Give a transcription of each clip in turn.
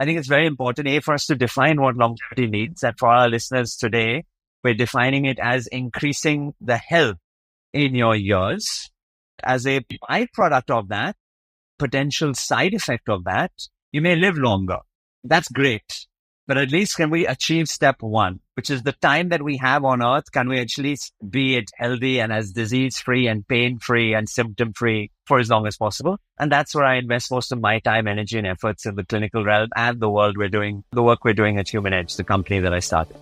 I think it's very important, for us to define what longevity means. And for our listeners today, we're defining it as increasing the health in your years. As a byproduct of that, potential side effect of that, you may live longer. That's great. But at least can we achieve step one, which is the time that we have on earth, can we actually be it healthy and as disease-free and pain-free and symptom-free for as long as possible? And that's where I invest most of my time, energy, and efforts in the clinical realm and the work we're doing at Human Edge, the company that I started.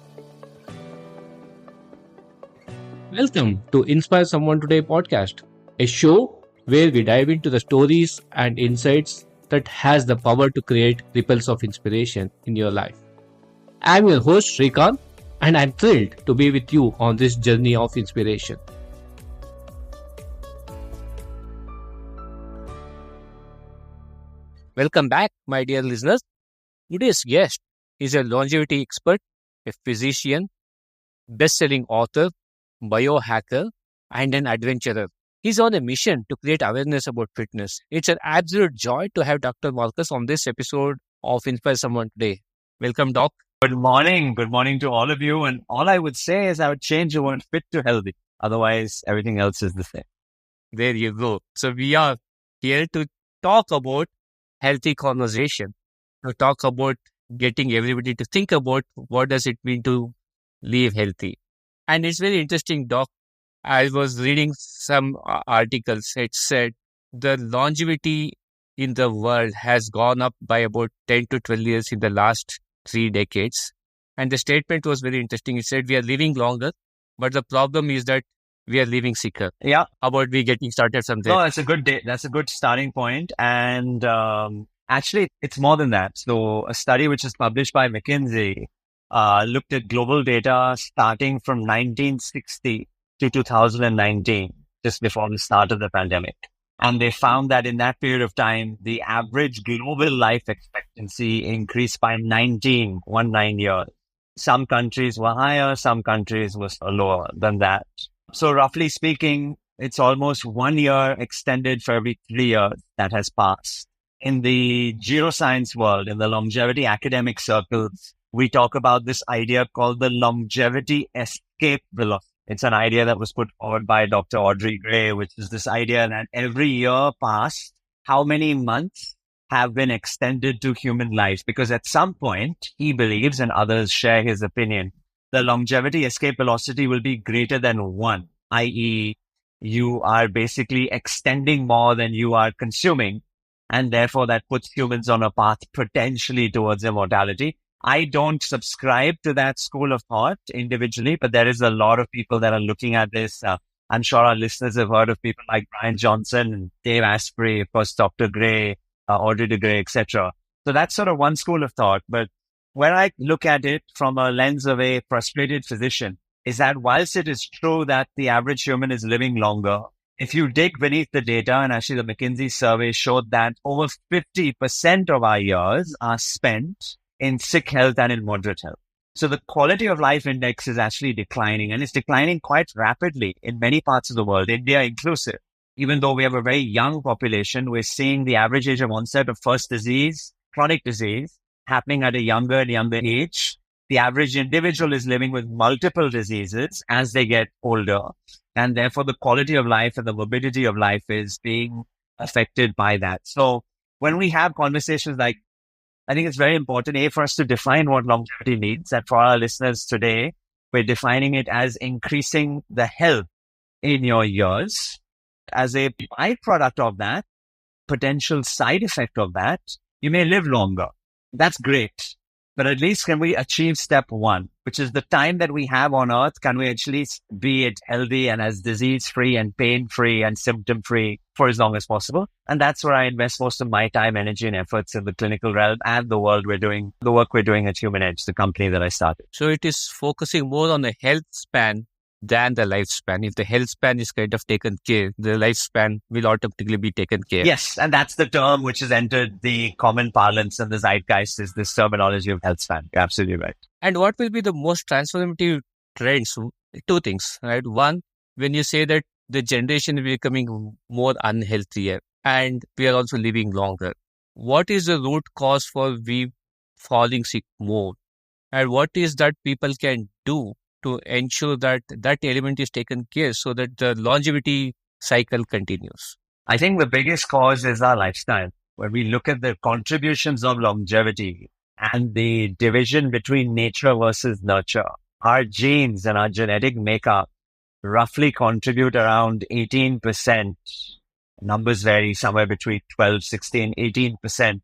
Welcome to Inspire Someone Today podcast, a show where we dive into the stories and insights that has the power to create ripples of inspiration in your life. I'm your host Shrikant, and I'm thrilled to be with you on this journey of inspiration. Welcome back, my dear listeners. Today's guest is a longevity expert, a physician, best-selling author, biohacker, and an adventurer. He's on a mission to create awareness about fitness. It's an absolute joy to have Dr. Marcus on this episode of Inspire Someone Today. Welcome, Doc. Good morning. Good morning to all of you. And all I would say is I would change the word fit to healthy. Otherwise, everything else is the same. There you go. So we are here to talk about healthy conversation, to talk about getting everybody to think about what does it mean to live healthy. And it's very interesting, Doc. I was reading some articles. It said the longevity in the world has gone up by about 10 to 12 years in the last 3 decades. And the statement was very interesting. It said we are living longer, but the problem is that we are living sicker. Yeah. How about we getting started from there? No, that's a good day. That's a good starting point. And actually, it's more than that. So a study which is published by McKinsey looked at global data starting from 1960 to 2019, just before the start of the pandemic. And they found that in that period of time, the average global life expectancy increased by 19 years. Some countries were higher, some countries were lower than that. So roughly speaking, it's almost 1 year extended for every 3 years that has passed. In the neuroscience world, in the longevity academic circles, we talk about this idea called the longevity escape velocity. It's an idea that was put forward by Dr. Audrey Gray, which is this idea that every year past, how many months have been extended to human life? Because at some point, he believes, and others share his opinion, the longevity escape velocity will be greater than 1, i.e., you are basically extending more than you are consuming. And therefore, that puts humans on a path potentially towards immortality. I don't subscribe to that school of thought individually, but there is a lot of people that are looking at this. I'm sure our listeners have heard of people like Brian Johnson and Dave Asprey, of course, Dr. Gray, Audrey Gray, etc. So that's sort of one school of thought. But when I look at it from a lens of a frustrated physician, is that whilst it is true that the average human is living longer, if you dig beneath the data, and actually the McKinsey survey showed that over 50% of our years are spent in sick health and in moderate health. So the quality of life index is actually declining, and it's declining quite rapidly in many parts of the world, India inclusive. Even though we have a very young population, we're seeing the average age of onset of first disease, chronic disease, happening at a younger and younger age. The average individual is living with multiple diseases as they get older. And therefore, the quality of life and the morbidity of life is being affected by that. So when we have conversations like, I think it's very important, for us to define what longevity means. And for our listeners today, we're defining it as increasing the health in your years. As a byproduct of that, potential side effect of that, you may live longer. That's great. But at least can we achieve step one, which is the time that we have on earth, can we actually be it healthy and as disease-free and pain-free and symptom-free for as long as possible? And that's where I invest most of my time, energy, and efforts in the clinical realm and the work we're doing at Human Edge, the company that I started. So it is focusing more on the health span than the lifespan. If the health span is kind of taken care, the lifespan will automatically be taken care. Yes, and that's the term which has entered the common parlance and the zeitgeist, is this terminology of health span. You're absolutely right. And what will be the most transformative trends? 2 things, right? One, when you say that the generation is becoming more unhealthier and we are also living longer, what is the root cause for we falling sick more, and what is that people can do to ensure that that element is taken care so that the longevity cycle continues? I think the biggest cause is our lifestyle. When we look at the contributions of longevity and the division between nature versus nurture, our genes and our genetic makeup roughly contribute around 18%. Numbers vary somewhere between 12, 16, 18%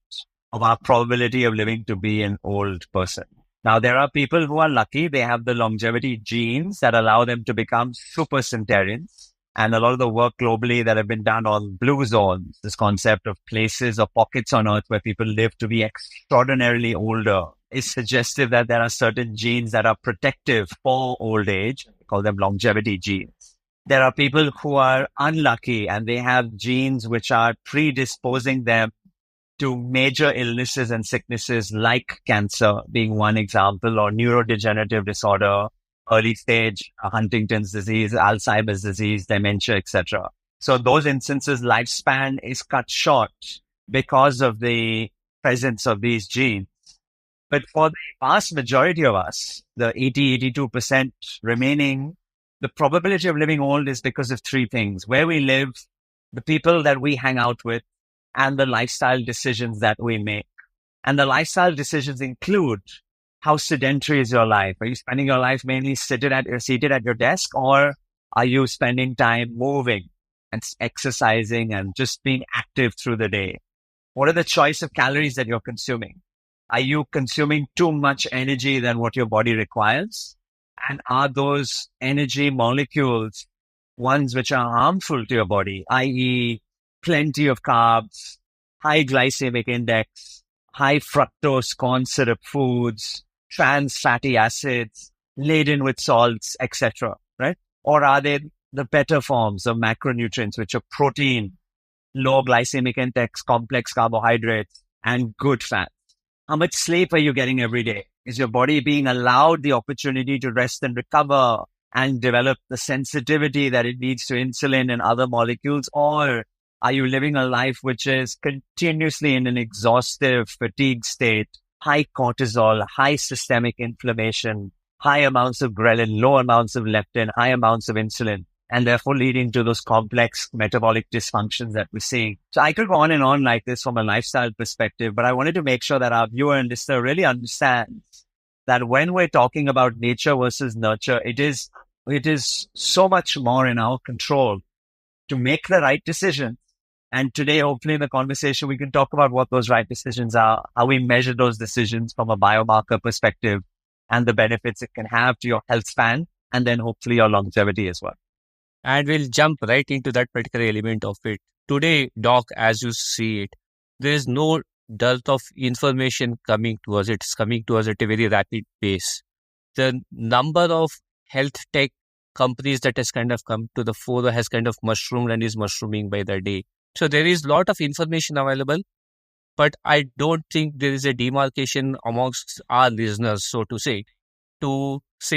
of our probability of living to be an old person. Now, there are people who are lucky. They have the longevity genes that allow them to become super centenarians. And a lot of the work globally that have been done on blue zones, this concept of places or pockets on Earth where people live to be extraordinarily older, is suggestive that there are certain genes that are protective for old age. We call them longevity genes. There are people who are unlucky and they have genes which are predisposing them to major illnesses and sicknesses like cancer being one example, or neurodegenerative disorder, early stage Huntington's disease, Alzheimer's disease, dementia, etc. So those instances, lifespan is cut short because of the presence of these genes. But for the vast majority of us, the 82% remaining, the probability of living old is because of three things: where we live, the people that we hang out with, and the lifestyle decisions that we make. And the lifestyle decisions include: how sedentary is your life? Are you spending your life mainly seated at your desk, or are you spending time moving and exercising and just being active through the day? What are the choice of calories that you're consuming? Are you consuming too much energy than what your body requires? And are those energy molecules ones which are harmful to your body, i.e., plenty of carbs, high glycemic index, high fructose corn syrup foods, trans fatty acids, laden with salts, etc., right? Or are they the better forms of macronutrients, which are protein, low glycemic index, complex carbohydrates, and good fat? How much sleep are you getting every day? Is your body being allowed the opportunity to rest and recover and develop the sensitivity that it needs to insulin and other molecules? Or are you living a life which is continuously in an exhaustive, fatigue state, high cortisol, high systemic inflammation, high amounts of ghrelin, low amounts of leptin, high amounts of insulin, and therefore leading to those complex metabolic dysfunctions that we're seeing? So I could go on and on like this from a lifestyle perspective, but I wanted to make sure that our viewer and listener really understands that when we're talking about nature versus nurture, it is so much more in our control to make the right decision. And today, hopefully in the conversation, we can talk about what those right decisions are, how we measure those decisions from a biomarker perspective, and the benefits it can have to your health span, and then hopefully your longevity as well. And we'll jump right into that particular element of it. Today, Doc, as you see it, there is no dearth of information coming to us. It's coming to us at a very rapid pace. The number of health tech companies that has kind of come to the fore has kind of mushroomed and is mushrooming by the day. So there is a lot of information available, but I don't think there is a demarcation amongst our listeners, so to say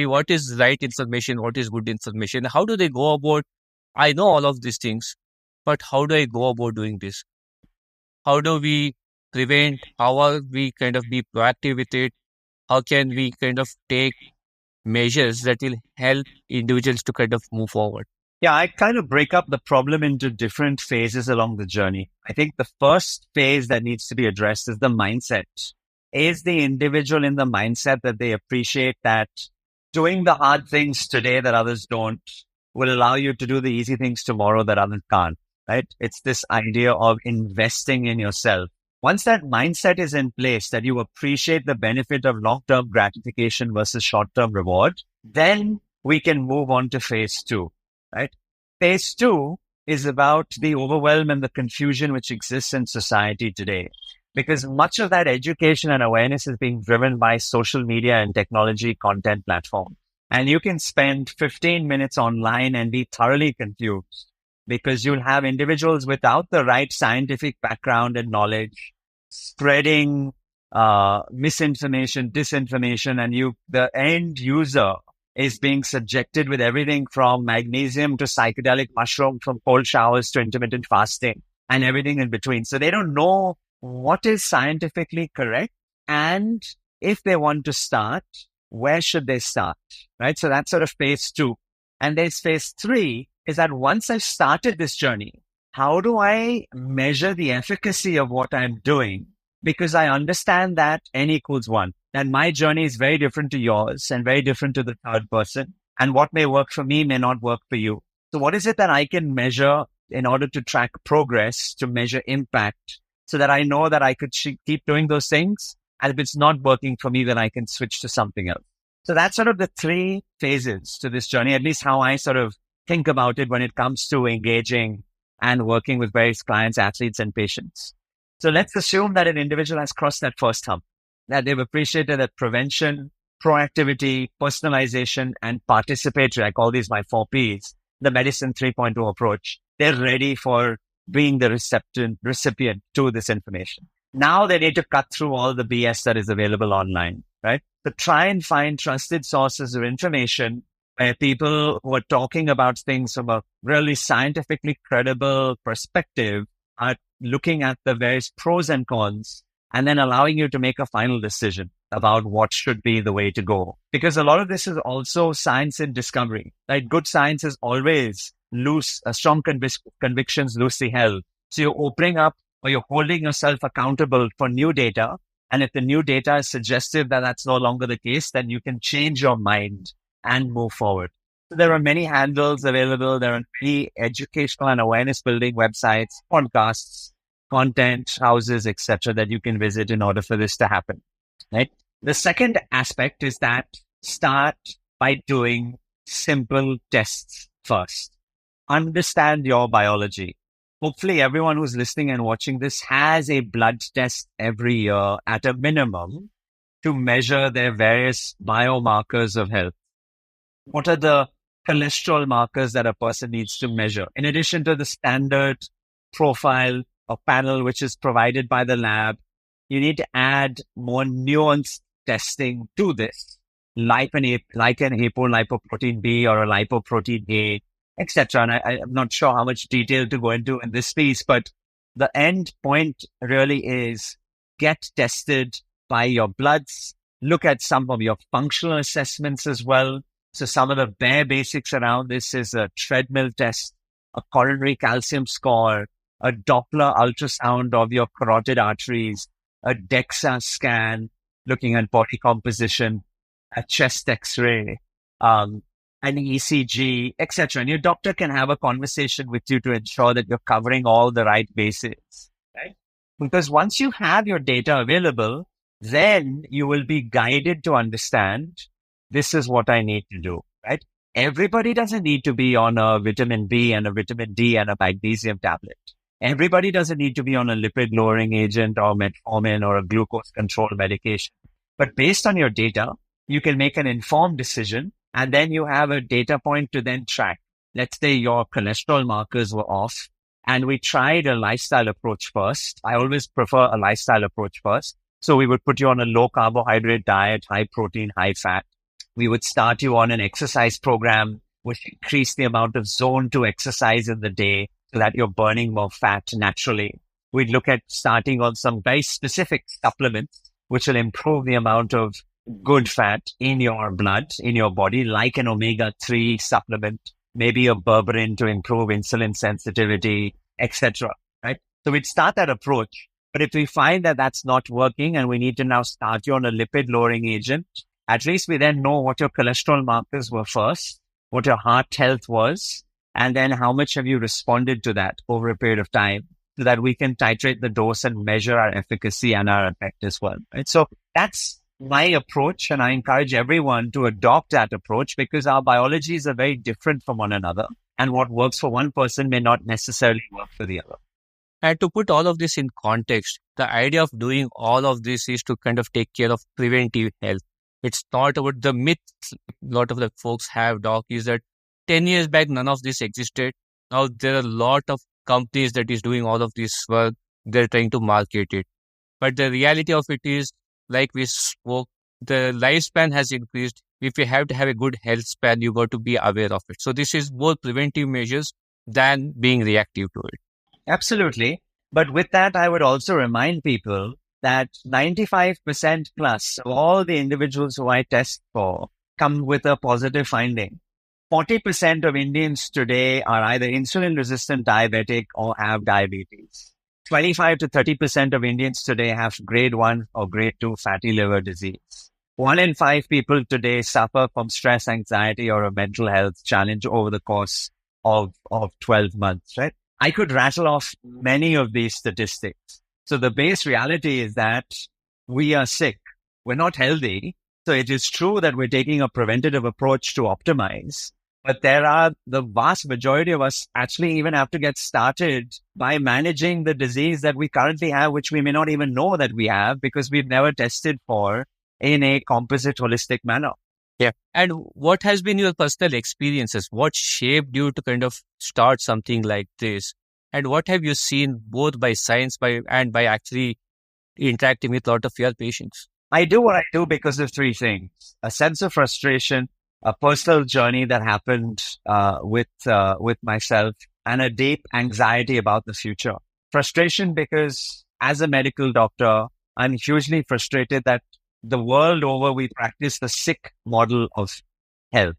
what is right information, what is good information. How do they go about? I know all of these things, but how do I go about doing this? How do we prevent? How are we kind of be proactive with it? How can we kind of take measures that will help individuals to kind of move forward? Yeah, I kind of break up the problem into different phases along the journey. I think the first phase that needs to be addressed is the mindset. Is the individual in the mindset that they appreciate that doing the hard things today that others don't will allow you to do the easy things tomorrow that others can't, right? It's this idea of investing in yourself. Once that mindset is in place, that you appreciate the benefit of long-term gratification versus short-term reward, then we can move on to phase two, right? Phase two is about the overwhelm and the confusion which exists in society today, because much of that education and awareness is being driven by social media and technology content platforms. And you can spend 15 minutes online and be thoroughly confused, because you'll have individuals without the right scientific background and knowledge spreading misinformation, disinformation, and the end user is being subjected with everything from magnesium to psychedelic mushroom, from cold showers to intermittent fasting, and everything in between. So they don't know what is scientifically correct And if they want to start, where should they start? Right. So that's sort of phase 2. And there's phase 3 is that once I've started this journey, how do I measure the efficacy of what I'm doing? Because I understand that N equals 1, that my journey is very different to yours and very different to the third person. And what may work for me may not work for you. So what is it that I can measure in order to track progress, to measure impact, so that I know that I could keep doing those things? And if it's not working for me, then I can switch to something else. So that's sort of the 3 phases to this journey, at least how I sort of think about it when it comes to engaging and working with various clients, athletes, and patients. So let's assume that an individual has crossed that first hump, that they've appreciated that prevention, proactivity, personalization, and participatory, I call these my 4 Ps, the medicine 3.0 approach. They're ready for being the recipient to this information. Now they need to cut through all the BS that is available online, right? So try and find trusted sources of information where people who are talking about things from a really scientifically credible perspective are looking at the various pros and cons and then allowing you to make a final decision about what should be the way to go. Because a lot of this is also science in discovery, right? Good science is always loose, strong convictions loosely held. So you're opening up or you're holding yourself accountable for new data. And if the new data is suggestive that that's no longer the case, then you can change your mind and move forward. So there are many handles available. There are many educational and awareness building websites, podcasts, content houses, etc., that you can visit in order for this to happen. Right. The second aspect is that start by doing simple tests first. Understand your biology. Hopefully everyone who's listening and watching this has a blood test every year at a minimum to measure their various biomarkers of health. What are the cholesterol markers that a person needs to measure? In addition to the standard profile or panel, which is provided by the lab, you need to add more nuanced testing to this, like an apolipoprotein B or a lipoprotein A, etc. And I'm not sure how much detail to go into in this piece, but the end point really is get tested by your bloods, look at some of your functional assessments as well. So some of the bare basics around this is a treadmill test, a coronary calcium score, a Doppler ultrasound of your carotid arteries, a DEXA scan looking at body composition, a chest X-ray, an ECG, etc. And your doctor can have a conversation with you to ensure that you're covering all the right bases, right? Because once you have your data available, then you will be guided to understand this is what I need to do, right? Everybody doesn't need to be on a vitamin B and a vitamin D and a magnesium tablet. Everybody doesn't need to be on a lipid lowering agent or metformin or a glucose control medication. But based on your data, you can make an informed decision and then you have a data point to then track. Let's say your cholesterol markers were off and we tried a lifestyle approach first. I always prefer a lifestyle approach first. So we would put you on a low carbohydrate diet, high protein, high fat. We would start you on an exercise program, which increase the amount of zone 2 exercise in the day so that you're burning more fat naturally. We'd look at starting on some very specific supplements, which will improve the amount of good fat in your blood, in your body, like an omega-3 supplement, maybe a berberine to improve insulin sensitivity, etc. Right? So we'd start that approach. But if we find that that's not working and we need to now start you on a lipid lowering agent, at least we then know what your cholesterol markers were first, what your heart health was, and then how much have you responded to that over a period of time so that we can titrate the dose and measure our efficacy and our effect as well. Right? So that's my approach. And I encourage everyone to adopt that approach because our biologies are very different from one another. And what works for one person may not necessarily work for the other. And to put all of this in context, the idea of doing all of this is to kind of take care of preventive health. It's not about the myths a lot of the folks have, Doc, is that 10 years back, none of this existed. Now there are a lot of companies that is doing all of this work. They're trying to market it. But the reality of it is, like we spoke, the lifespan has increased. If you have to have a good health span, you got to be aware of it. So this is more preventive measures than being reactive to it. Absolutely. But with that, I would also remind people that 95% plus of all the individuals who I test for come with a positive finding. 40% of Indians today are either insulin resistant diabetic or have diabetes. 25 to 30% of Indians today have grade 1 or grade 2 fatty liver disease. 1 in 5 people today suffer from stress, anxiety, or a mental health challenge over the course of 12 months, right? I could rattle off many of these statistics. So the base reality is that we are sick. We're not healthy. So it is true that we're taking a preventative approach to optimize. But the vast majority of us actually even have to get started by managing the disease that we currently have, which we may not even know that we have because we've never tested for in a composite holistic manner. Yeah. And what has been your personal experiences? What shaped you to kind of start something like this? And what have you seen both by science and by actually interacting with a lot of your patients? I do what I do because of three things: a sense of frustration, a personal journey that happened with myself, and a deep anxiety about the future. Frustration because as a medical doctor, I'm hugely frustrated that the world over we practice the sick model of health.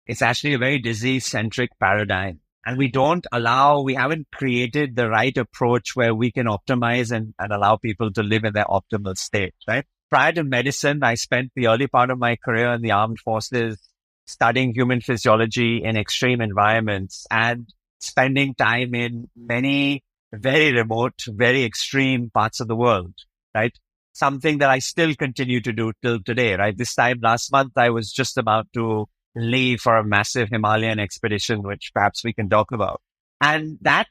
It's actually a very disease-centric paradigm. And we haven't created the right approach where we can optimize and allow people to live in their optimal state, right? Prior to medicine, I spent the early part of my career in the armed forces studying human physiology in extreme environments and spending time in many very remote, very extreme parts of the world, right? Something that I still continue to do till today, right? This time last month, I was just about to leave for a massive Himalayan expedition, which perhaps we can talk about. And that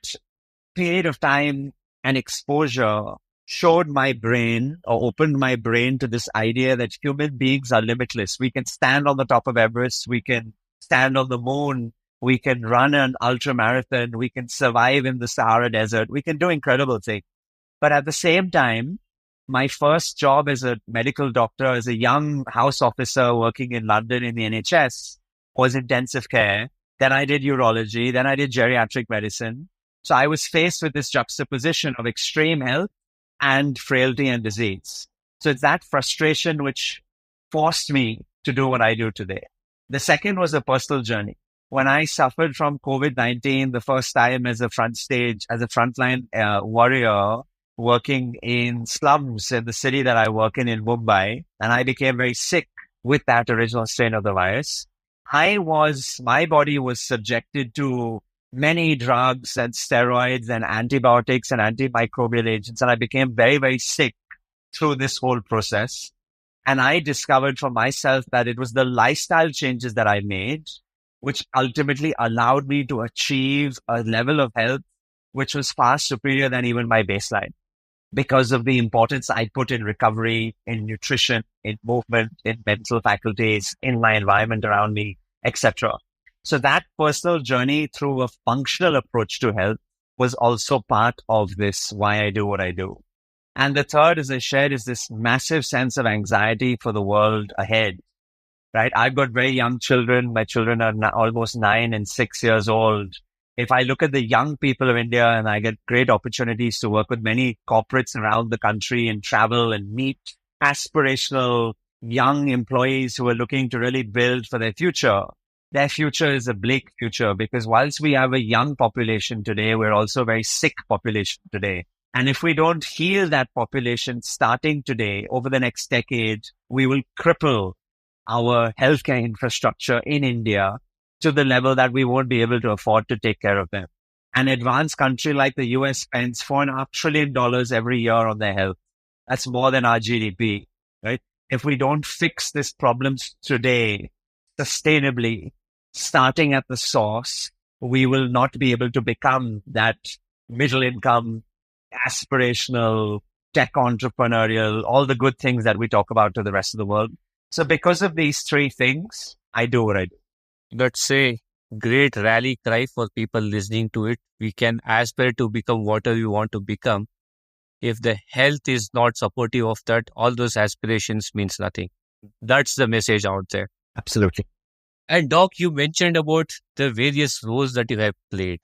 period of time and exposure showed my brain or opened my brain to this idea that human beings are limitless. We can stand on the top of Everest. We can stand on the moon. We can run an ultra marathon. We can survive in the Sahara Desert. We can do incredible things. But at the same time, my first job as a medical doctor, as a young house officer working in London in the NHS, was intensive care. Then I did urology. Then I did geriatric medicine. So I was faced with this juxtaposition of extreme health and frailty and disease. So it's that frustration which forced me to do what I do today. The second was a personal journey. When I suffered from COVID-19 the first time as a frontline warrior, working in slums in the city that I work in Mumbai, and I became very sick with that original strain of the virus. My body was subjected to many drugs and steroids and antibiotics and antimicrobial agents, and I became very, very sick through this whole process. And I discovered for myself that it was the lifestyle changes that I made, which ultimately allowed me to achieve a level of health which was far superior than even my baseline, because of the importance I put in recovery, in nutrition, in movement, in mental faculties, in my environment around me, etc. So that personal journey through a functional approach to health was also part of this, why I do what I do. And the third, as I shared, is this massive sense of anxiety for the world ahead, right? I've got very young children. My children are almost 9 and 6 years old. If I look at the young people of India, and I get great opportunities to work with many corporates around the country and travel and meet aspirational young employees who are looking to really build for their future is a bleak future, because whilst we have a young population today, we're also a very sick population today. And if we don't heal that population starting today, over the next decade, we will cripple our healthcare infrastructure in India to the level that we won't be able to afford to take care of them. An advanced country like the US spends $4.5 trillion every year on their health. That's more than our GDP, right? If we don't fix these problems today sustainably, starting at the source, we will not be able to become that middle income, aspirational, tech entrepreneurial, all the good things that we talk about to the rest of the world. So because of these three things, I do what I do. That's a great rally cry for people listening to it. We can aspire to become whatever we want to become. If the health is not supportive of that, all those aspirations means nothing. That's the message out there. Absolutely. And Doc, you mentioned about the various roles that you have played,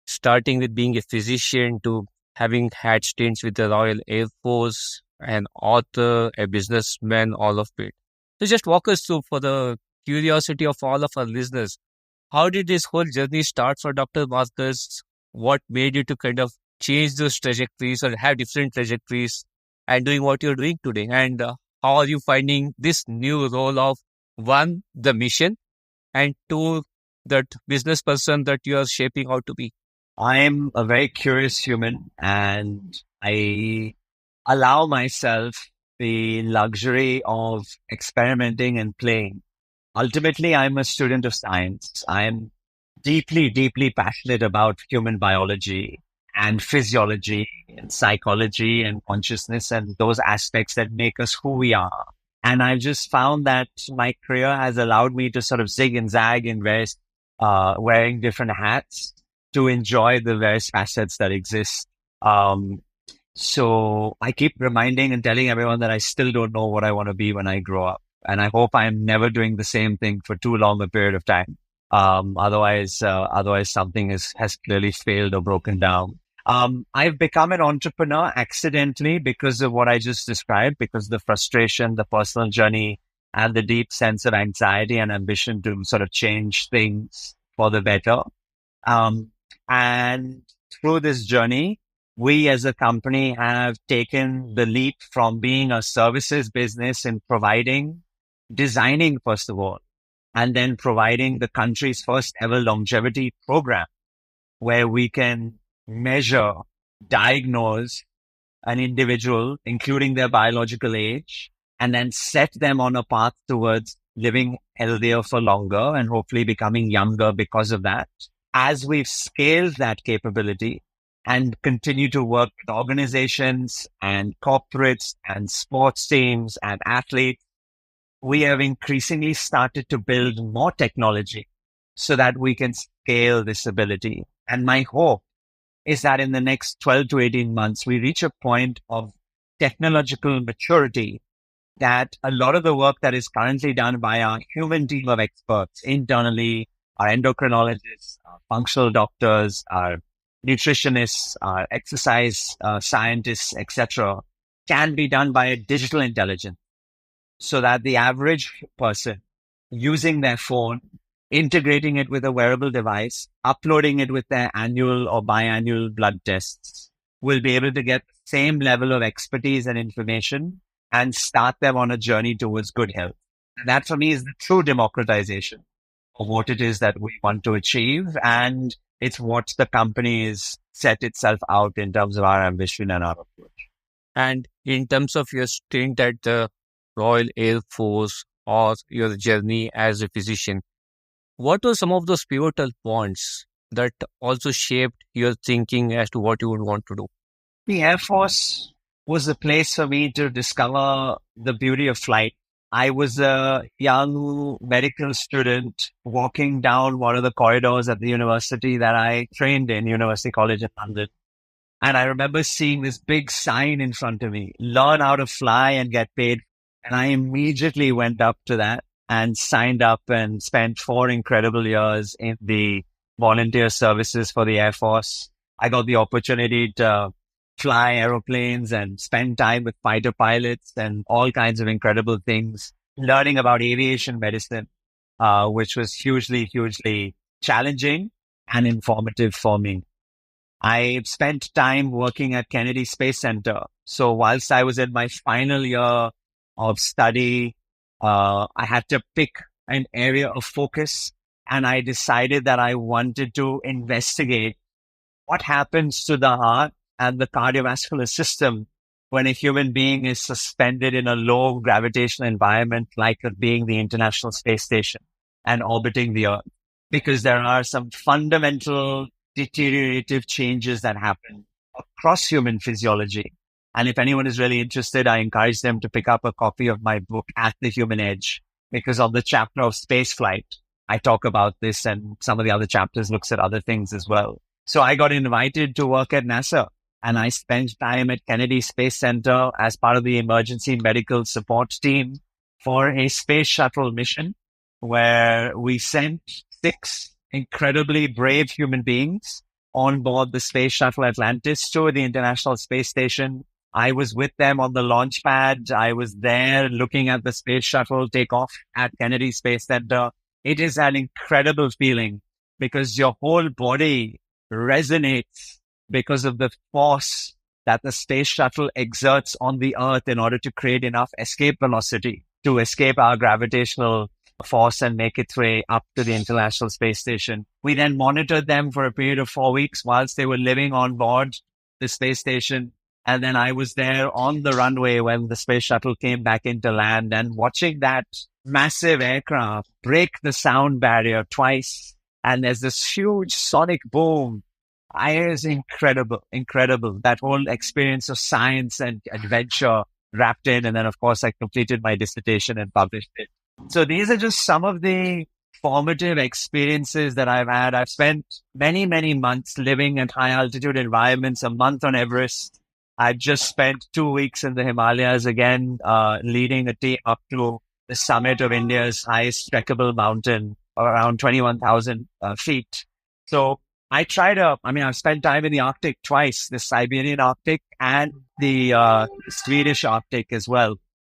starting with being a physician to having had stints with the Royal Air Force, an author, a businessman, all of it. So just walk us through for the curiosity of all of our listeners. How did this whole journey start for Dr. Marcus? What made you to kind of change those trajectories or have different trajectories and doing what you're doing today? And how are you finding this new role of one, the mission, and two, that business person that you are shaping out to be? I'm a very curious human, and I allow myself the luxury of experimenting and playing. Ultimately, I'm a student of science. I'm deeply, deeply passionate about human biology and physiology and psychology and consciousness and those aspects that make us who we are. And I've just found that my career has allowed me to sort of zig and zag in various, wearing different hats to enjoy the various facets that exist. Um, so I keep reminding and telling everyone that I still don't know what I want to be when I grow up. And I hope I'm never doing the same thing for too long a period of time. Otherwise something has clearly failed or broken down. I've become an entrepreneur accidentally because of what I just described, because the frustration, the personal journey, and the deep sense of anxiety and ambition to sort of change things for the better. Um, and through this journey, we as a company have taken the leap from being a services business in designing, first of all, and then providing the country's first ever longevity program where we can measure, diagnose an individual, including their biological age, and then set them on a path towards living healthier for longer and hopefully becoming younger because of that. As we've scaled that capability and continue to work with organizations and corporates and sports teams and athletes, we have increasingly started to build more technology so that we can scale this ability. And my hope is that in the next 12 to 18 months, we reach a point of technological maturity that a lot of the work that is currently done by our human team of experts internally, our endocrinologists, our functional doctors, our nutritionists, our exercise scientists, etc., can be done by a digital intelligence so that the average person using their phone, integrating it with a wearable device, uploading it with their annual or biannual blood tests, will be able to get the same level of expertise and information and start them on a journey towards good health. And that for me is the true democratization of what it is that we want to achieve. And it's what the company is set itself out in terms of our ambition and our approach. And in terms of your stint at the Royal Air Force or your journey as a physician, what were some of those pivotal points that also shaped your thinking as to what you would want to do? The Air Force was a place for me to discover the beauty of flight. I was a young medical student walking down one of the corridors at the university that I trained in, University College in London. And I remember seeing this big sign in front of me, learn how to fly and get paid. And I immediately went up to that and signed up and spent 4 incredible years in the volunteer services for the Air Force. I got the opportunity to fly aeroplanes and spend time with fighter pilots and all kinds of incredible things, learning about aviation medicine, which was hugely, hugely challenging and informative for me. I spent time working at Kennedy Space Center. So whilst I was in my final year of study, I had to pick an area of focus, and I decided that I wanted to investigate what happens to the heart and the cardiovascular system when a human being is suspended in a low gravitational environment, like it being the International Space Station and orbiting the Earth, because there are some fundamental deteriorative changes that happen across human physiology. And if anyone is really interested, I encourage them to pick up a copy of my book, At the Human Edge, because on the chapter of space flight, I talk about this, and some of the other chapters looks at other things as well. So I got invited to work at NASA, and I spent time at Kennedy Space Center as part of the emergency medical support team for a space shuttle mission where we sent 6 incredibly brave human beings on board the space shuttle Atlantis to the International Space Station I was with them on the launch pad. I was there looking at the space shuttle take off at Kennedy Space Center. It is an incredible feeling because your whole body resonates because of the force that the space shuttle exerts on the Earth in order to create enough escape velocity to escape our gravitational force and make its way up to the International Space Station. We then monitored them for a period of 4 weeks whilst they were living on board the space station. And then I was there on the runway when the space shuttle came back into land, and watching that massive aircraft break the sound barrier twice. And there's this huge sonic boom. It was incredible, incredible. That whole experience of science and adventure wrapped in. And then, of course, I completed my dissertation and published it. So these are just some of the formative experiences that I've had. I've spent many, many months living at high altitude environments, a month on Everest. I've just spent 2 weeks in the Himalayas again, leading a team up to the summit of India's highest trekkable mountain, around 21,000 feet. So I've spent time in the Arctic twice, the Siberian Arctic and the Swedish Arctic as well,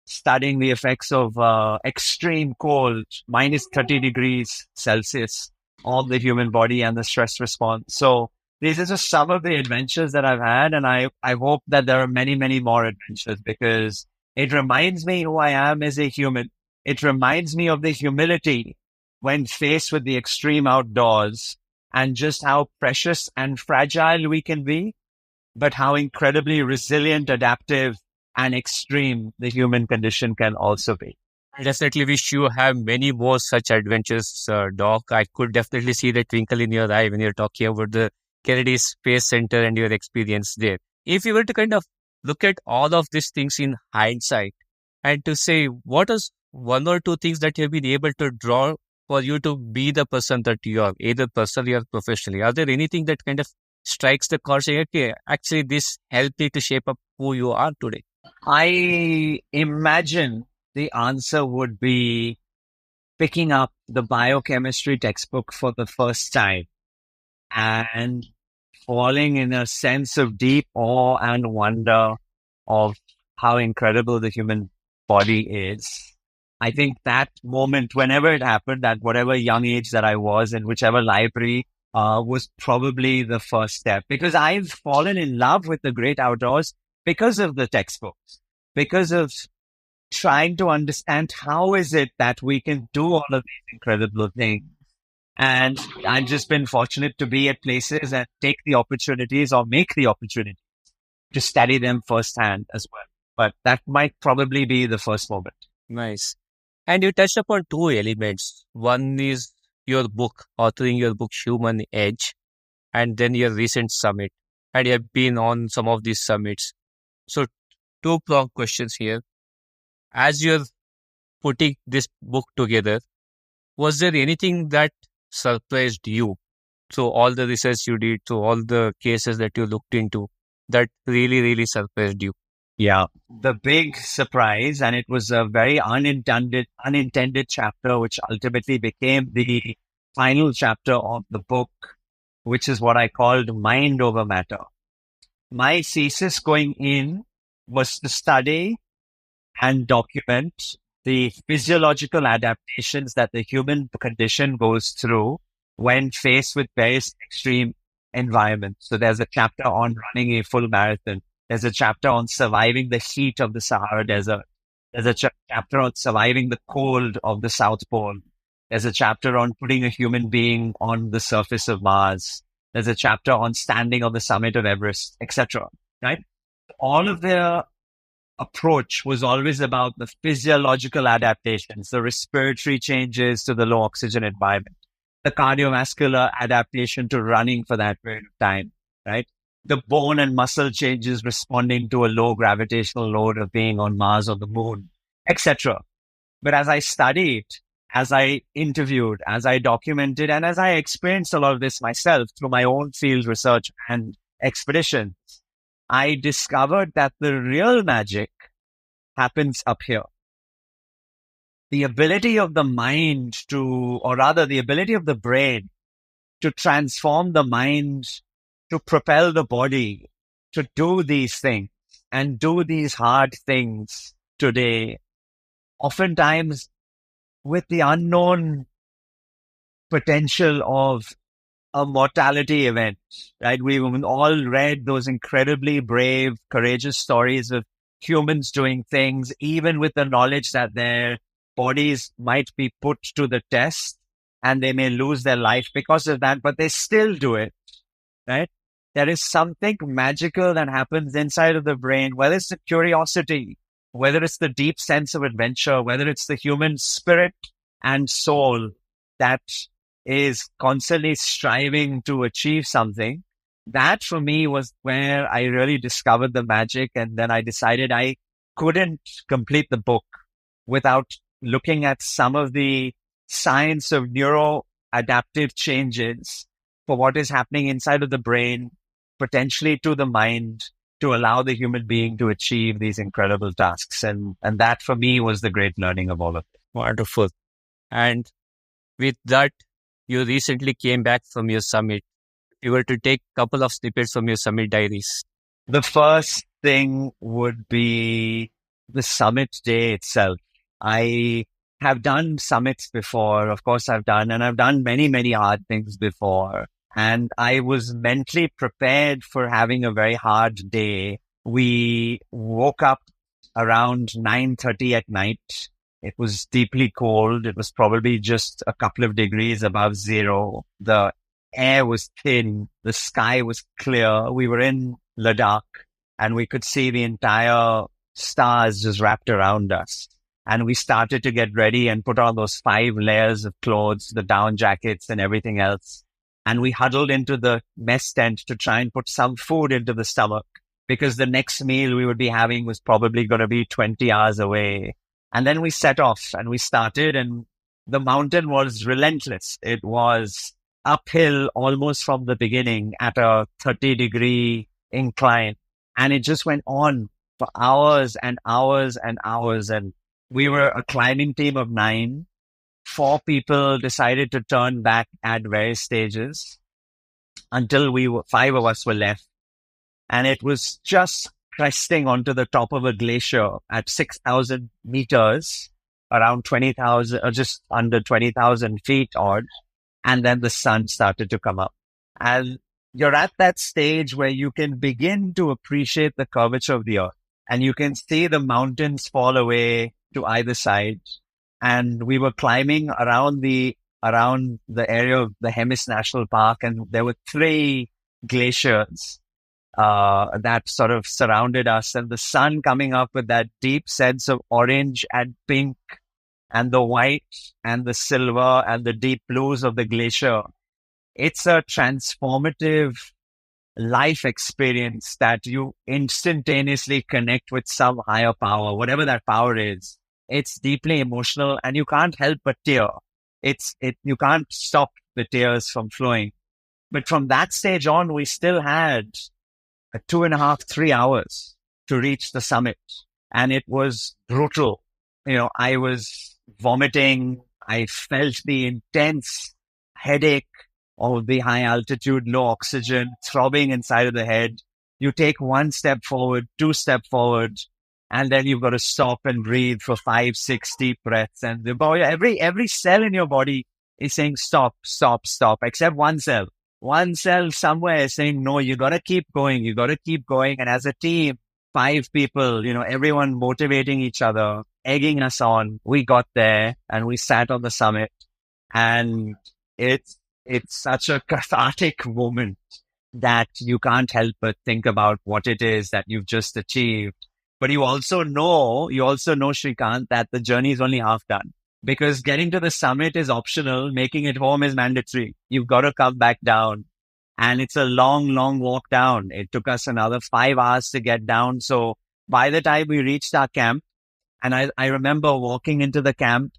studying the effects of extreme cold, minus 30 degrees Celsius on the human body and the stress response. So these are just some of the adventures that I've had. And I hope that there are many, many more adventures because it reminds me who I am as a human. It reminds me of the humility when faced with the extreme outdoors and just how precious and fragile we can be, but how incredibly resilient, adaptive, and extreme the human condition can also be. I definitely wish you have many more such adventures, Doc. I could definitely see the twinkle in your eye when you're talking about the Kennedy Space Center and your experience there. If you were to kind of look at all of these things in hindsight and to say, what is one or two things that you've been able to draw for you to be the person that you are, either personally or professionally? Are there anything that kind of strikes the chord saying, okay, actually this helped me to shape up who you are today? I imagine the answer would be picking up the biochemistry textbook for the first time and falling in a sense of deep awe and wonder of how incredible the human body is. I think that moment, whenever it happened, at whatever young age that I was in whichever library, was probably the first step, because I've fallen in love with the great outdoors because of the textbooks, because of trying to understand how is it that we can do all of these incredible things. And I've just been fortunate to be at places and take the opportunities or make the opportunity to study them firsthand as well. But that might probably be the first moment. Nice. And you touched upon two elements. One is your book, authoring your book, Human Edge, and then your recent summit. And you have been on some of these summits. So two-pronged questions here. As you're putting this book together, was there anything that surprised you? So all the research you did, so all the cases that you looked into, that really, really surprised you? Yeah, the big surprise, and it was a very unintended chapter, which ultimately became the final chapter of the book, which is what I called Mind Over Matter. My thesis going in was to study and document the physiological adaptations that the human condition goes through when faced with various extreme environments. So there's a chapter on running a full marathon. There's a chapter on surviving the heat of the Sahara Desert. There's a chapter on surviving the cold of the South Pole. There's a chapter on putting a human being on the surface of Mars. There's a chapter on standing on the summit of Everest, etc. Right? All of their approach was always about the physiological adaptations, the respiratory changes to the low oxygen environment, the cardiovascular adaptation to running for that period of time, right? The bone and muscle changes responding to a low gravitational load of being on Mars or the moon, etc. But as I studied, as I interviewed, as I documented, and as I experienced a lot of this myself through my own field research and expeditions, I discovered that the real magic happens up here. The ability of the mind to, or rather the ability of the brain to transform the mind, to propel the body, to do these things and do these hard things today, oftentimes with the unknown potential of a mortality event, right? We've all read those incredibly brave, courageous stories of humans doing things, even with the knowledge that their bodies might be put to the test and they may lose their life because of that, but they still do it, right? There is something magical that happens inside of the brain, whether it's the curiosity, whether it's the deep sense of adventure, whether it's the human spirit and soul that is constantly striving to achieve something. That for me was where I really discovered the magic. And then I decided I couldn't complete the book without looking at some of the science of neuroadaptive changes for what is happening inside of the brain, potentially to the mind, to allow the human being to achieve these incredible tasks. And that for me was the great learning of all of it. Wonderful. And with that, you recently came back from your summit. If you were to take a couple of snippets from your summit diaries. The first thing would be the summit day itself. I have done summits before. Of course, I've done many, many hard things before. And I was mentally prepared for having a very hard day. We woke up around 9:30 at night. It was deeply cold. It was probably just a couple of degrees above zero. The air was thin. The sky was clear. We were in Ladakh and we could see the entire stars just wrapped around us. And we started to get ready and put on those 5 layers of clothes, the down jackets and everything else. And we huddled into the mess tent to try and put some food into the stomach because the next meal we would be having was probably going to be 20 hours away. And then we set off and we started, and the mountain was relentless. It was uphill almost from the beginning at a 30-degree incline. And it just went on for hours and hours and hours. And we were a climbing team of 9. 4 people decided to turn back at various stages until 5 of us were left. And it was just cresting onto the top of a glacier at 6,000 meters, around 20,000, or just under 20,000 feet odd. And then the sun started to come up. And you're at that stage where you can begin to appreciate the curvature of the earth. And you can see the mountains fall away to either side. And we were climbing around the area of the Embark National Park, and there were 3 glaciers that sort of surrounded us, and the sun coming up with that deep sense of orange and pink and the white and the silver and the deep blues of the glacier. It's a transformative life experience that you instantaneously connect with some higher power, whatever that power is. It's deeply emotional and you can't help but tear. You can't stop the tears from flowing. But from that stage on, we still had 2.5, 3 hours to reach the summit. And it was brutal. I was vomiting. I felt the intense headache of the high altitude, low oxygen throbbing inside of the head. You take 1 step forward, 2 steps forward, and then you've got to stop and breathe for 5, 6 deep breaths. And every cell in your body is saying, stop, stop, stop, except one cell. One cell somewhere is saying, no, you got to keep going. You got to keep going. And as a team, 5 people, everyone motivating each other, egging us on. We got there and we sat on the summit, and it's such a cathartic moment that you can't help but think about what it is that you've just achieved. But you also know, Shrikant, that the journey is only half done, because getting to the summit is optional. Making it home is mandatory. You've got to come back down, and it's a long, long walk down. It took us another 5 hours to get down. So by the time we reached our camp, and I remember walking into the camp,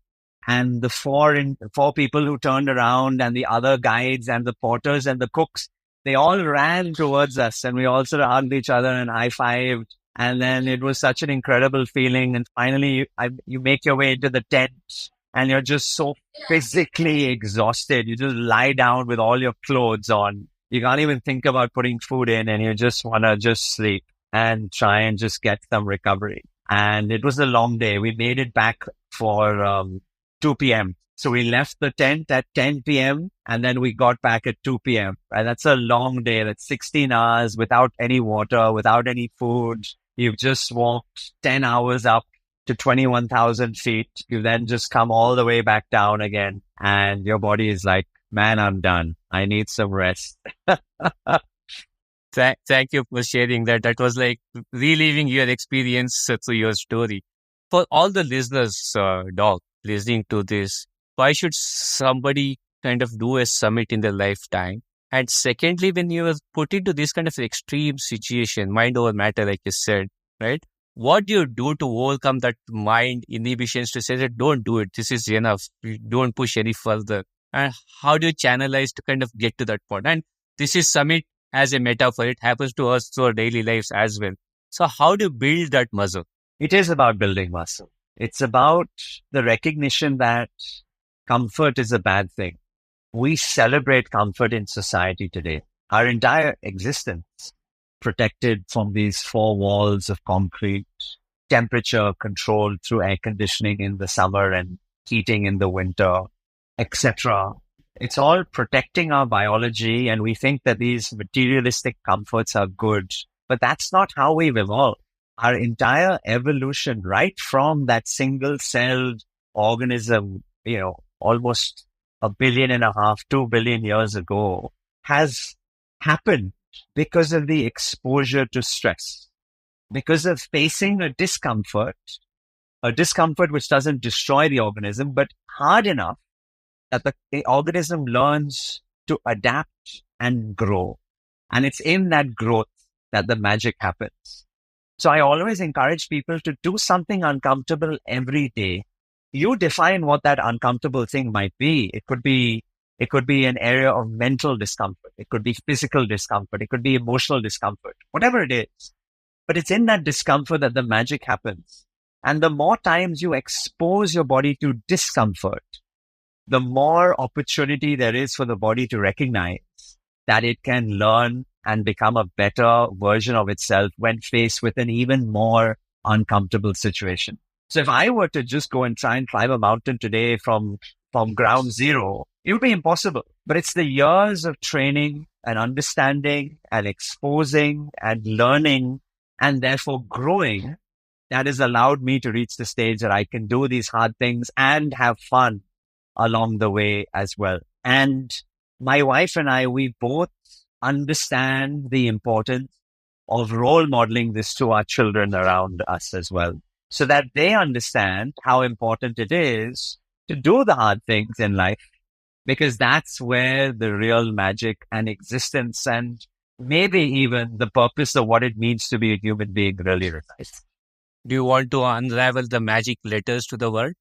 and the 4 people who turned around, and the other guides and the porters and the cooks, they all ran towards us, and we all sort of hugged each other and high-fived. And then it was such an incredible feeling. And finally, you make your way into the tent, and you're just so physically exhausted. You just lie down with all your clothes on. You can't even think about putting food in, and you just want to just sleep. and try and just get some recovery. And it was a long day. We made it back for 2 p.m. So we left the tent at 10 p.m. and then we got back at 2 p.m. And that's a long day. That's 16 hours without any water, without any food. You've just walked 10 hours up to 21,000 feet. You then just come all the way back down again. And your body is like, man, I'm done. I need some rest. Thank you for sharing that. That was like reliving your experience through your story. For all the listeners, Doc, listening to this, why should somebody kind of do a summit in their lifetime? And secondly, when you are put into this kind of extreme situation, mind over matter, like you said, right? What do you do to overcome that mind inhibitions to say that don't do it? This is enough. Don't push any further. And how do you channelize to kind of get to that point? And this is summit as a metaphor. It happens to us through our daily lives as well. So how do you build that muscle? It is about building muscle. It's about the recognition that comfort is a bad thing. We celebrate comfort in society today. Our entire existence protected from these four walls of concrete, temperature controlled through air conditioning in the summer and heating in the winter, etc. It's all protecting our biology, and we think that these materialistic comforts are good, but that's not how we've evolved. Our entire evolution, right from that single-celled organism, almost 1.5 billion, 2 billion years ago, has happened because of the exposure to stress, because of facing a discomfort which doesn't destroy the organism, but hard enough that the organism learns to adapt and grow. And it's in that growth that the magic happens. So I always encourage people to do something uncomfortable every day. You define what that uncomfortable thing might be. It could be an area of mental discomfort. It could be physical discomfort. It could be emotional discomfort, whatever it is. But it's in that discomfort that the magic happens. And the more times you expose your body to discomfort, the more opportunity there is for the body to recognize that it can learn and become a better version of itself when faced with an even more uncomfortable situation. So if I were to just go and try and climb a mountain today from ground zero, it would be impossible. But it's the years of training and understanding and exposing and learning and therefore growing that has allowed me to reach the stage that I can do these hard things and have fun along the way as well. And my wife and I, we both understand the importance of role modeling this to our children around us as well, so that they understand how important it is to do the hard things in life, because that's where the real magic and existence and maybe even the purpose of what it means to be a human being really resides. Do you want to unravel the magic letters to the world?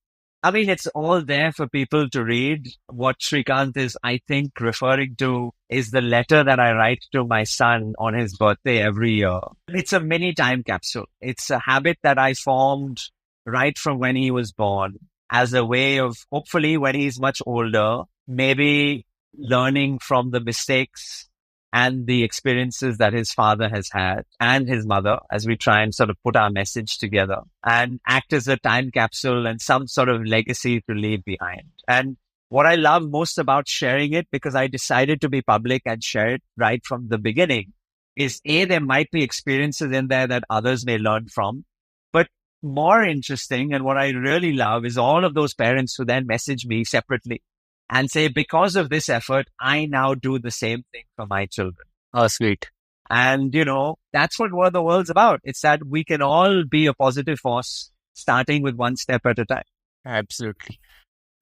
I mean, it's all there for people to read. What Shrikant is, I think, referring to is the letter that I write to my son on his birthday every year. It's a mini time capsule. It's a habit that I formed right from when he was born as a way of, hopefully, when he's much older, maybe learning from the mistakes and the experiences that his father has had and his mother, as we try and sort of put our message together and act as a time capsule and some sort of legacy to leave behind. And what I love most about sharing it, because I decided to be public and share it right from the beginning, is there might be experiences in there that others may learn from. But more interesting, and what I really love, is all of those parents who then message me separately and say, because of this effort, I now do the same thing for my children. Oh, sweet. And, that's what the world's about. It's that we can all be a positive force, starting with one step at a time. Absolutely.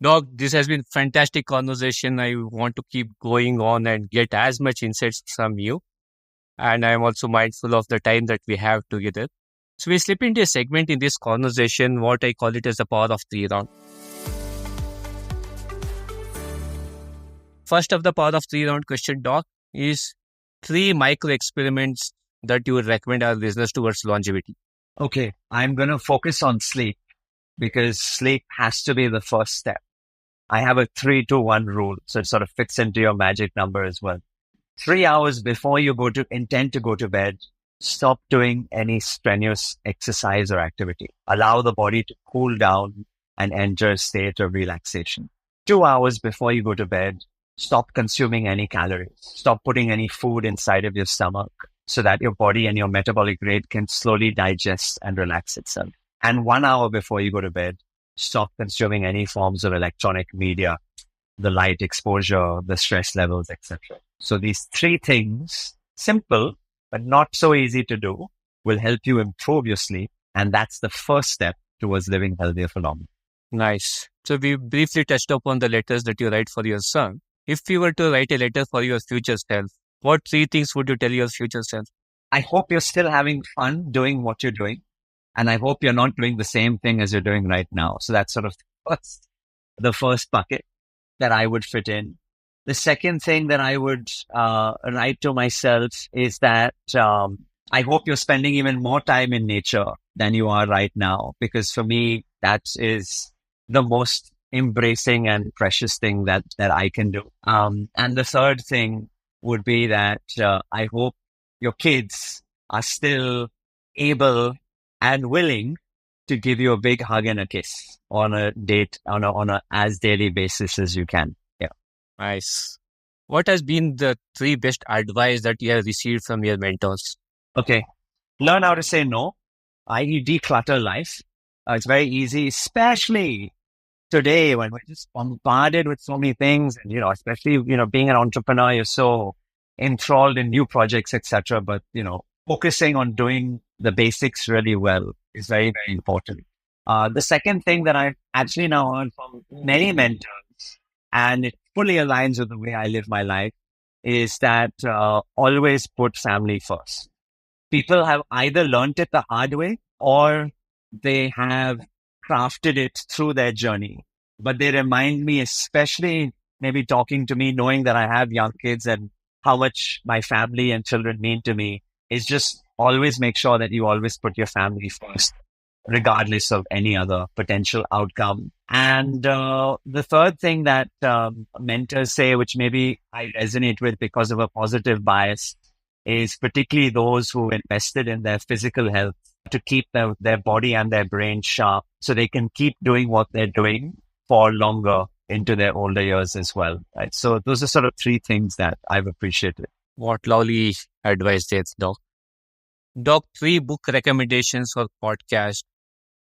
Doc, this has been fantastic conversation. I want to keep going on and get as much insights from you. And I'm also mindful of the time that we have together. So we slip into a segment in this conversation, what I call it as the power of 3 round. First of the power of 3 round question, Doc, is 3 micro experiments that you would recommend our listeners towards longevity. Okay, I'm going to focus on sleep because sleep has to be the first step. I have a 3-2-1 rule, so it sort of fits into your magic number as well. 3 hours before you intend to go to bed, stop doing any strenuous exercise or activity. Allow the body to cool down and enter a state of relaxation. 2 hours before you go to bed, stop consuming any calories. Stop putting any food inside of your stomach so that your body and your metabolic rate can slowly digest and relax itself. And 1 hour before you go to bed, stop consuming any forms of electronic media, the light exposure, the stress levels, etc. So these three things, simple, but not so easy to do, will help you improve your sleep. And that's the first step towards living healthier for longer. Nice. So we briefly touched upon the letters that you write for your son. If you were to write a letter for your future self, what three things would you tell your future self? I hope you're still having fun doing what you're doing. And I hope you're not doing the same thing as you're doing right now. So that's sort of the first bucket that I would fit in. The second thing that I would write to myself is that I hope you're spending even more time in nature than you are right now, because for me, that is the most embracing and precious thing that I can do. And the third thing would be that I hope your kids are still able and willing to give you a big hug and a kiss on a date, on a as daily basis as you can. Yeah. Nice. What has been the three best advice that you have received from your mentors? Okay. Learn how to say no, i.e. declutter life. It's very easy, especially today when we're just bombarded with so many things, and, especially, being an entrepreneur, you're so enthralled in new projects, etc. But, focusing on doing the basics really well is very, very important. The second thing that I've actually now heard from many mentors, and it fully aligns with the way I live my life, is that always put family first. People have either learned it the hard way or they have crafted it through their journey. But they remind me, especially maybe talking to me, knowing that I have young kids and how much my family and children mean to me, is just always make sure that you always put your family first, regardless of any other potential outcome. And the third thing that mentors say, which maybe I resonate with because of a positive bias, is particularly those who invested in their physical health to keep their body and their brain sharp so they can keep doing what they're doing for longer into their older years as well. Right? So those are sort of three things that I've appreciated. What lovely advice there, Doc. Doc, three book recommendations or podcast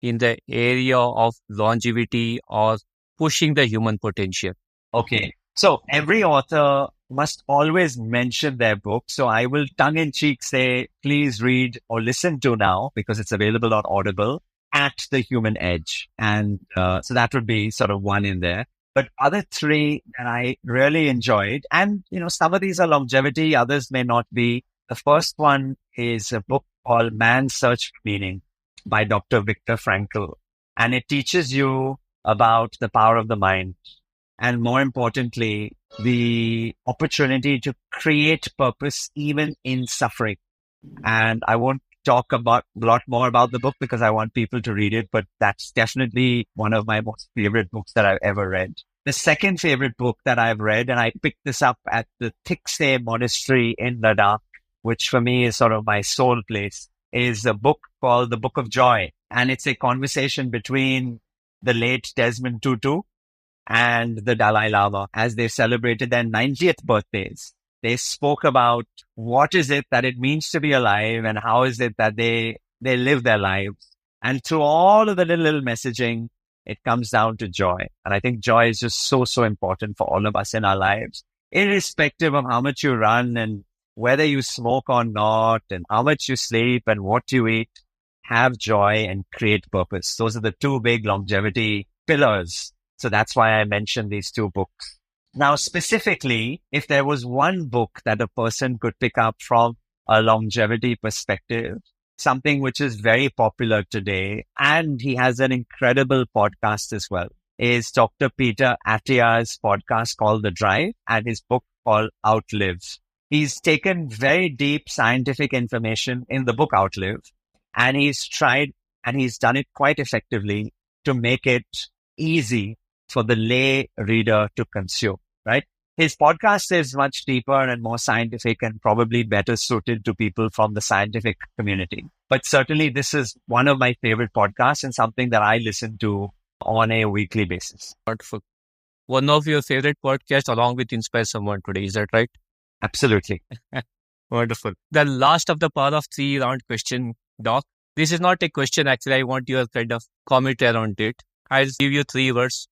in the area of longevity or pushing the human potential. Okay. So every author must always mention their book. So I will tongue in cheek say, please read or listen to now, because it's available on Audible, At the Human Edge. And so that would be sort of one in there. But other three that I really enjoyed, and, some of these are longevity, others may not be. The first one is a book called Man's Search for Meaning by Dr. Viktor Frankl. And it teaches you about the power of the mind. And more importantly, the opportunity to create purpose even in suffering. And I won't talk about a lot more about the book because I want people to read it, but that's definitely one of my most favorite books that I've ever read. The second favorite book that I've read, and I picked this up at the Thiksay Monastery in Ladakh, which for me is sort of my soul place, is a book called The Book of Joy. And it's a conversation between the late Desmond Tutu and the Dalai Lama as they celebrated their 90th birthdays. They spoke about what is it that it means to be alive and how is it that they live their lives. And through all of the little messaging, it comes down to joy. And I think joy is just so, so important for all of us in our lives, irrespective of how much you run and whether you smoke or not and how much you sleep and what you eat. Have joy and create purpose. Those are the two big longevity pillars. So that's why I mentioned these two books. Now, specifically, if there was one book that a person could pick up from a longevity perspective, something which is very popular today, and he has an incredible podcast as well, is Dr. Peter Attia's podcast called The Drive and his book called Outlive. He's taken very deep scientific information in the book Outlive, and he's tried and he's done it quite effectively to make it easy for the lay reader to consume, right? His podcast is much deeper and more scientific and probably better suited to people from the scientific community. But certainly this is one of my favorite podcasts and something that I listen to on a weekly basis. Wonderful. One of your favorite podcasts along with Inspire Someone Today. Is that right? Absolutely. Wonderful. The last of the part of 3-round question, Doc. This is not a question. Actually, I want your kind of comment around it. I'll give you 3 words.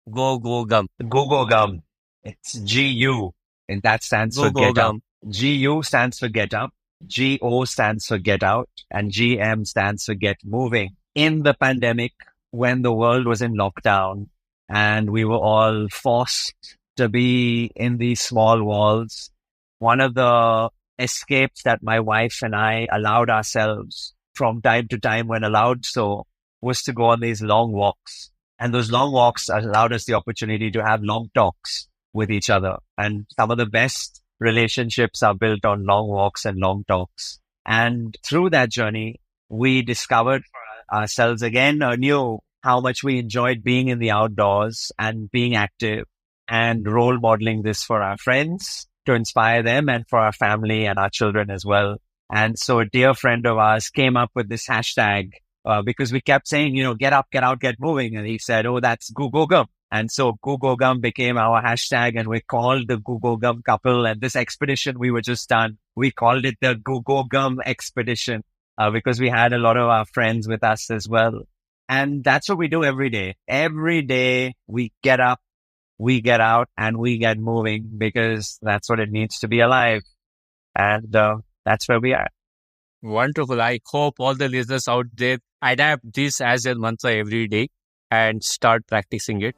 Go, go, gum. Go, go, gum. It's GU, and that stands Go, for go, get up. gum. GU stands for get up. GO stands for get out. And GM stands for get moving. In the pandemic, when the world was in lockdown and we were all forced to be in these small walls, one of the escapes that my wife and I allowed ourselves from time to time when allowed so was to go on these long walks. And those long walks allowed us the opportunity to have long talks with each other. And some of the best relationships are built on long walks and long talks. And through that journey, we discovered for ourselves again anew how much we enjoyed being in the outdoors and being active and role modeling this for our friends to inspire them and for our family and our children as well. And so a dear friend of ours came up with this hashtag because we kept saying, get up, get out, get moving. And he said, oh, that's Go Go Gum. And so Go Go Gum became our hashtag and we called the Go Go Gum couple. And this expedition we were just done, we called it the Go Go Gum expedition because we had a lot of our friends with us as well. And that's what we do every day. Every day we get up, we get out and we get moving because that's what it needs to be alive. And that's where we are. Wonderful. I hope all the listeners out there adapt this as their mantra every day and start practicing it.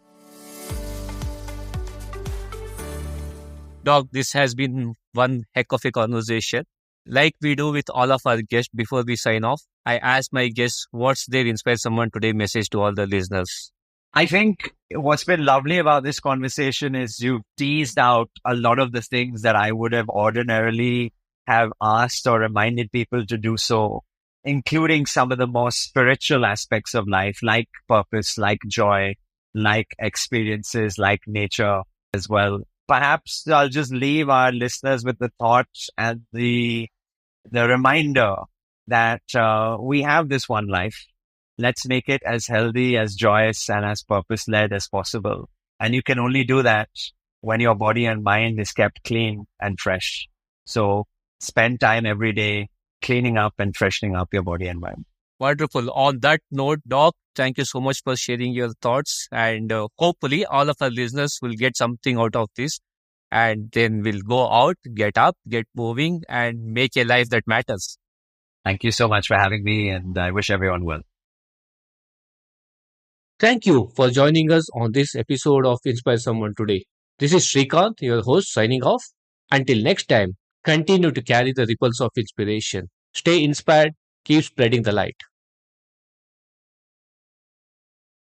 Doc, this has been one heck of a conversation. Like we do with all of our guests before we sign off, I ask my guests what's their Inspire Someone Today message to all the listeners. I think what's been lovely about this conversation is you've teased out a lot of the things that I would have ordinarily have asked or reminded people to do so, including some of the more spiritual aspects of life, like purpose, like joy, like experiences, like nature as well. Perhaps I'll just leave our listeners with the thought and the reminder that we have this one life. Let's make it as healthy, as joyous, and as purpose-led as possible. And you can only do that when your body and mind is kept clean and fresh. So spend time every day cleaning up and freshening up your body and mind. Wonderful. On that note, Doc, thank you so much for sharing your thoughts. And hopefully all of our listeners will get something out of this. And then we'll go out, get up, get moving, and make a life that matters. Thank you so much for having me, and I wish everyone well. Thank you for joining us on this episode of Inspire Someone Today. This is Srikanth, your host, signing off. Until next time, continue to carry the ripples of inspiration. Stay inspired, keep spreading the light.